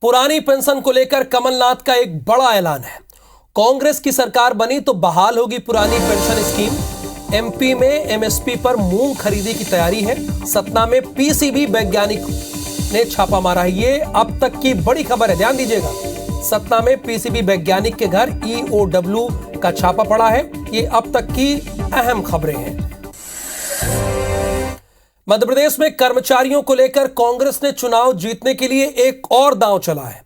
पुरानी पेंशन को लेकर कमलनाथ का एक बड़ा ऐलान है। कांग्रेस की सरकार बनी तो बहाल होगी पुरानी पेंशन स्कीम। एमपी में एमएसपी पर मूंग खरीदी की तैयारी है। सतना में पीसीबी वैज्ञानिक ने छापा मारा है। ये अब तक की बड़ी खबर है, ध्यान दीजिएगा। सतना में पीसीबी वैज्ञानिक के घर ईओडब्ल्यू का छापा पड़ा है। ये अब तक की अहम खबरें हैं। मध्य प्रदेश में कर्मचारियों को लेकर कांग्रेस ने चुनाव जीतने के लिए एक और दांव चला है।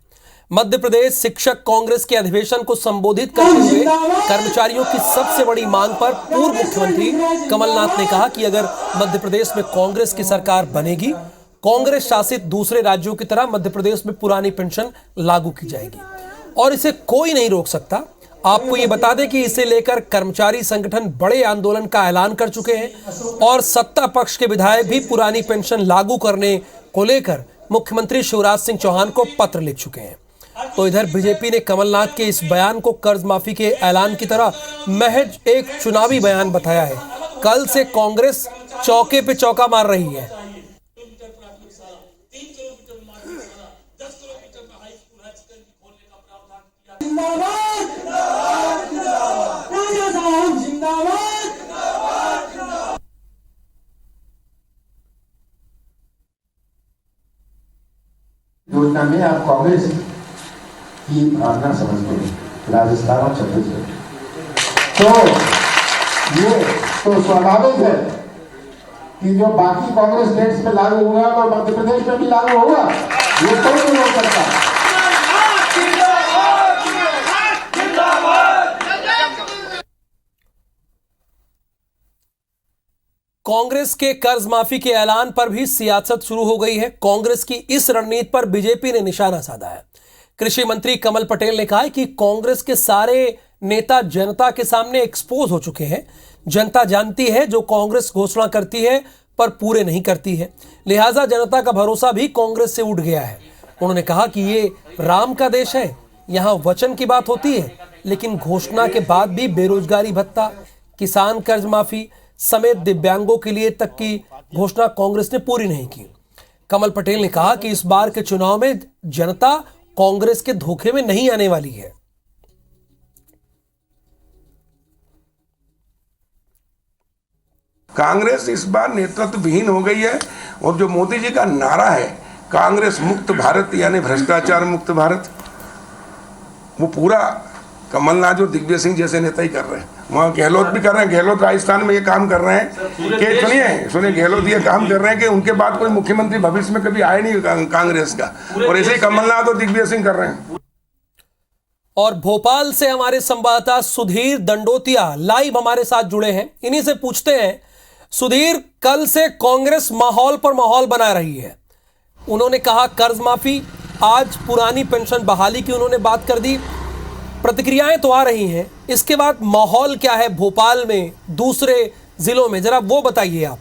मध्य प्रदेश शिक्षक कांग्रेस के अधिवेशन को संबोधित करते हुए कर्मचारियों की सबसे बड़ी मांग पर पूर्व मुख्यमंत्री कमलनाथ ने कहा कि अगर मध्य प्रदेश में कांग्रेस की सरकार बनेगी, कांग्रेस शासित दूसरे राज्यों की तरह मध्य प्रदेश में पुरानी पेंशन लागू की जाएगी और इसे कोई नहीं रोक सकता। आपको ये बता दें कि इसे लेकर कर्मचारी संगठन बड़े आंदोलन का ऐलान कर चुके हैं और सत्ता पक्ष के विधायक भी पुरानी पेंशन लागू करने को लेकर मुख्यमंत्री शिवराज सिंह चौहान को पत्र लिख चुके हैं। तो इधर बीजेपी ने कमलनाथ के इस बयान को कर्ज माफी के ऐलान की तरह महज एक चुनावी बयान बताया है। कल से कांग्रेस चौके पे चौका मार रही है। योजना में आप कांग्रेस की भावना समझते हैं, राजस्थान और छत्तीसगढ़। तो ये तो स्वाभाविक है कि जो बाकी कांग्रेस स्टेट्स में लागू हुआ वो मध्य प्रदेश में भी लागू होगा। ये कोई नहीं हो सकता। कांग्रेस के कर्ज माफी के ऐलान पर भी सियासत शुरू हो गई है। कांग्रेस की इस रणनीति पर बीजेपी ने निशाना साधा है। कृषि मंत्री कमल पटेल ने कहा है कि कांग्रेस के सारे नेता जनता के सामने एक्सपोज हो चुके हैं। जनता जानती है जो कांग्रेस घोषणा करती है पर पूरे नहीं करती है, लिहाजा जनता का भरोसा भी कांग्रेस से उठ गया है। उन्होंने कहा कि ये राम का देश है, यहां वचन की बात होती है लेकिन घोषणा के बाद भी बेरोजगारी भत्ता, किसान कर्ज माफी समेत दिव्यांगों के लिए तक की घोषणा कांग्रेस ने पूरी नहीं की। कमल पटेल ने कहा कि इस बार के चुनाव में जनता कांग्रेस के धोखे में नहीं आने वाली है। कांग्रेस इस बार नेतृत्व विहीन हो गई है और जो मोदी जी का नारा है कांग्रेस मुक्त भारत यानी भ्रष्टाचार मुक्त भारत, वो पूरा कमलनाथ और दिग्विजय सिंह जैसे नेता ही कर रहे हैं। वहाँ गहलोत भी कर रहे हैं। गहलोत राजस्थान में ये काम कर रहे हैं कि सुनिए गहलोत ये काम कर रहे हैं कि उनके बाद कोई मुख्यमंत्री भविष्य में कभी आए नहीं कांग्रेस का, और ऐसे ही कमलनाथ और दिग्विजय सिंह कर रहे हैं। और भोपाल से हमारे संवाददाता सुधीर दंडोतिया लाइव हमारे साथ जुड़े हैं। इन्हीं से पूछते हैं, सुधीर, कल से कांग्रेस माहौल पर माहौल बना रही है। उन्होंने कहा कर्ज माफी, आज पुरानी पेंशन बहाली की उन्होंने बात कर दी। प्रतिक्रियाएं तो आ रही हैं, इसके बाद माहौल क्या है भोपाल में, दूसरे जिलों में, जरा वो बताइए आप।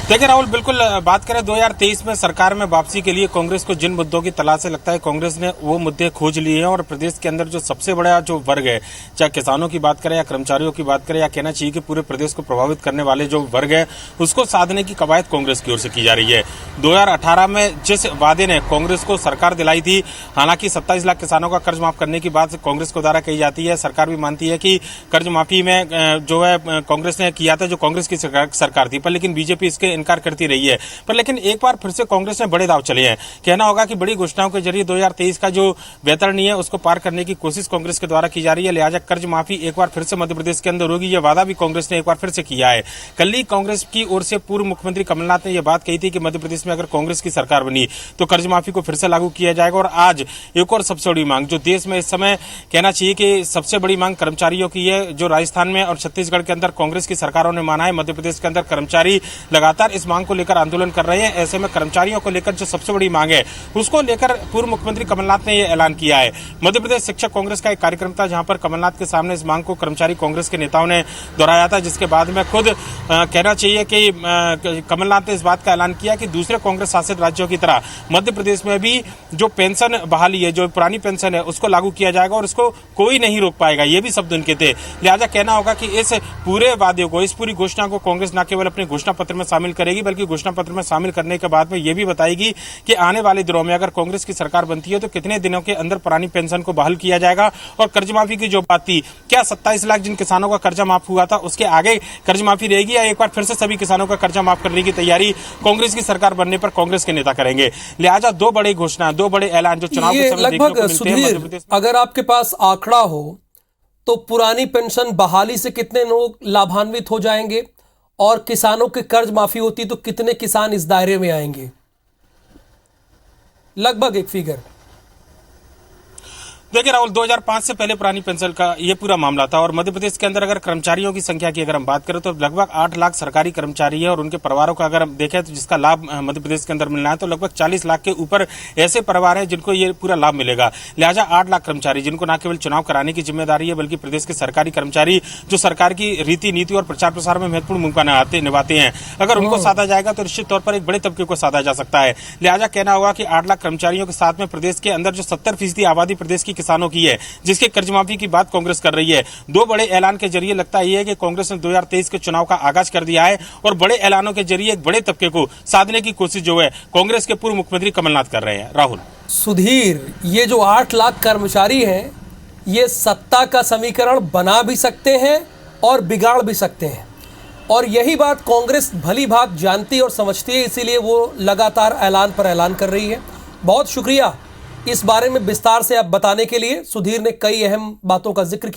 देखिए राहुल, बिल्कुल बात करें 2023 में सरकार में वापसी के लिए कांग्रेस को जिन मुद्दों की तलाश से लगता है कांग्रेस ने वो मुद्दे खोज लिए हैं और प्रदेश के अंदर जो सबसे बड़ा जो वर्ग है, चाहे किसानों की बात करें या कर्मचारियों की बात करें या कहना चाहिए कि पूरे प्रदेश को प्रभावित करने वाले जो वर्ग है उसको साधने की कवायद कांग्रेस की ओर से की जा रही है। 2018 में जिस वादे ने कांग्रेस को सरकार दिलाई थी, हालांकि 27 लाख किसानों का कर्ज माफ करने की बात कांग्रेस को द्वारा कही जाती है। सरकार भी मानती है कि कर्ज माफी में जो है कांग्रेस ने किया था, जो कांग्रेस की सरकार थी, पर लेकिन बीजेपी इसके इनकार करती रही है। पर लेकिन एक बार फिर से कांग्रेस ने बड़े दाव चले हैं। कहना होगा कि बड़ी घोषणाओं के जरिए 2023 का जो वैतरणी है उसको पार करने की कोशिश कांग्रेस के द्वारा की जा रही है। लिहाजा कर्ज माफी एक बार फिर से मध्य प्रदेश के अंदर होगी, यह वादा भी कांग्रेस ने एक बार फिर से किया है। कल ही कांग्रेस की ओर से पूर्व मुख्यमंत्री कमलनाथ ने यह बात कही थी कि मध्य प्रदेश में अगर कांग्रेस की सरकार बनी तो कर्ज माफी को फिर से लागू किया जाएगा। और आज एक और सबसे बड़ी मांग जो देश में इस समय कहना चाहिए कि सबसे बड़ी मांग कर्मचारियों की है, जो राजस्थान में और छत्तीसगढ़ के अंदर कांग्रेस की सरकारों ने माना है। मध्य प्रदेश के अंदर कर्मचारी लगातार इस मांग को लेकर आंदोलन कर रहे हैं। ऐसे में कर्मचारियों को लेकर जो सबसे बड़ी मांग है उसको लेकर पूर्व मुख्यमंत्री कमलनाथ ने यह ऐलान किया है। मध्य प्रदेश शिक्षक कांग्रेस का एक कार्यक्रम था जहां पर कमलनाथ के सामने इस मांग को कर्मचारी कांग्रेस के नेताओं ने दोहराया था, जिसके बाद में खुद कहना चाहिए कि कमलनाथ ने इस बात का ऐलान किया कि दूसरे दूसरे कांग्रेस शासित राज्यों की तरह मध्य प्रदेश में भी जो पेंशन बहाली है, जो पुरानी पेंशन है, उसको लागू किया जाएगा और इसको कोई नहीं रोक पाएगा। ये भी शब्द उनके थे। लिहाजा कहना होगा कि इस पूरे वादे को, इस पूरी घोषणा को कांग्रेस न केवल अपने घोषणा पत्र में शामिल करेगी, बल्कि घोषणा पत्र में शामिल करने के बाद में ये भी बताएगी कि आने वाले दिनों में अगर कांग्रेस की सरकार बनती है तो कितने दिनों के अंदर पुरानी पेंशन को बहाल किया जाएगा। और कर्ज माफी की जो बात थी, क्या 27 लाख जिन किसानों का कर्जा माफ हुआ था उसके आगे कर्ज माफी रहेगी, या एक बार फिर से सभी किसानों का कर्जा माफ करने की तैयारी कांग्रेस की सरकार बनने पर कांग्रेस के नेता करेंगे। लिहाजा दो बड़े घोषणा, दो बड़े ऐलान जो चुनाव के समय देखने को मिलते हैं मध्य प्रदेश। अगर आपके पास आंकड़ा हो तो पुरानी पेंशन बहाली से कितने लोग लाभान्वित हो जाएंगे, और किसानों की कर्ज माफी होती तो कितने किसान इस दायरे में आएंगे? लगभग एक फिगर। देखिए राहुल, 2005 से पहले पुरानी पेंशन का ये पूरा मामला था और मध्य प्रदेश के अंदर अगर कर्मचारियों की संख्या की अगर हम बात करें तो लगभग 8 लाख सरकारी कर्मचारी है और उनके परिवारों का अगर हम देखें तो जिसका लाभ मध्य प्रदेश के अंदर मिलना है तो लगभग 40 लाख के ऊपर ऐसे परिवार हैं जिनको ये पूरा लाभ मिलेगा। लिहाजा 8 लाख कर्मचारी जिनको न केवल चुनाव कराने की जिम्मेदारी है बल्कि प्रदेश के सरकारी कर्मचारी जो सरकार की रीति नीति और प्रचार प्रसार में महत्वपूर्ण भूमिका निभाते हैं, अगर उनको साधा जाएगा तो निश्चित तौर पर एक बड़े तबके को साधा जा सकता है। लिहाजा कहना होगा कि 8 लाख कर्मचारियों के साथ में प्रदेश के अंदर जो 70% आबादी प्रदेश की किसानों की है, जिसके कर्ज माफी की बात कांग्रेस कर रही है, दो बड़े ऐलान के जरिए लगता है कि कांग्रेस ने 2023 के चुनाव का आगाज कर दिया है और बड़े ऐलानों के जरिए एक बड़े तबके को साधने की कोशिश जो है कांग्रेस के पूर्व मुख्यमंत्री कमलनाथ कर रहे हैं। राहुल, सुधीर, ये जो 8 लाख कर्मचारी हैं, ये सत्ता का समीकरण बना भी सकते हैं और बिगाड़ भी सकते हैं, और यही बात कांग्रेस भली भांति जानती और समझती है, इसीलिए वो लगातार ऐलान पर ऐलान कर रही है। बहुत शुक्रिया इस बारे में विस्तार से आप बताने के लिए। सुधीर ने कई अहम बातों का जिक्र किया।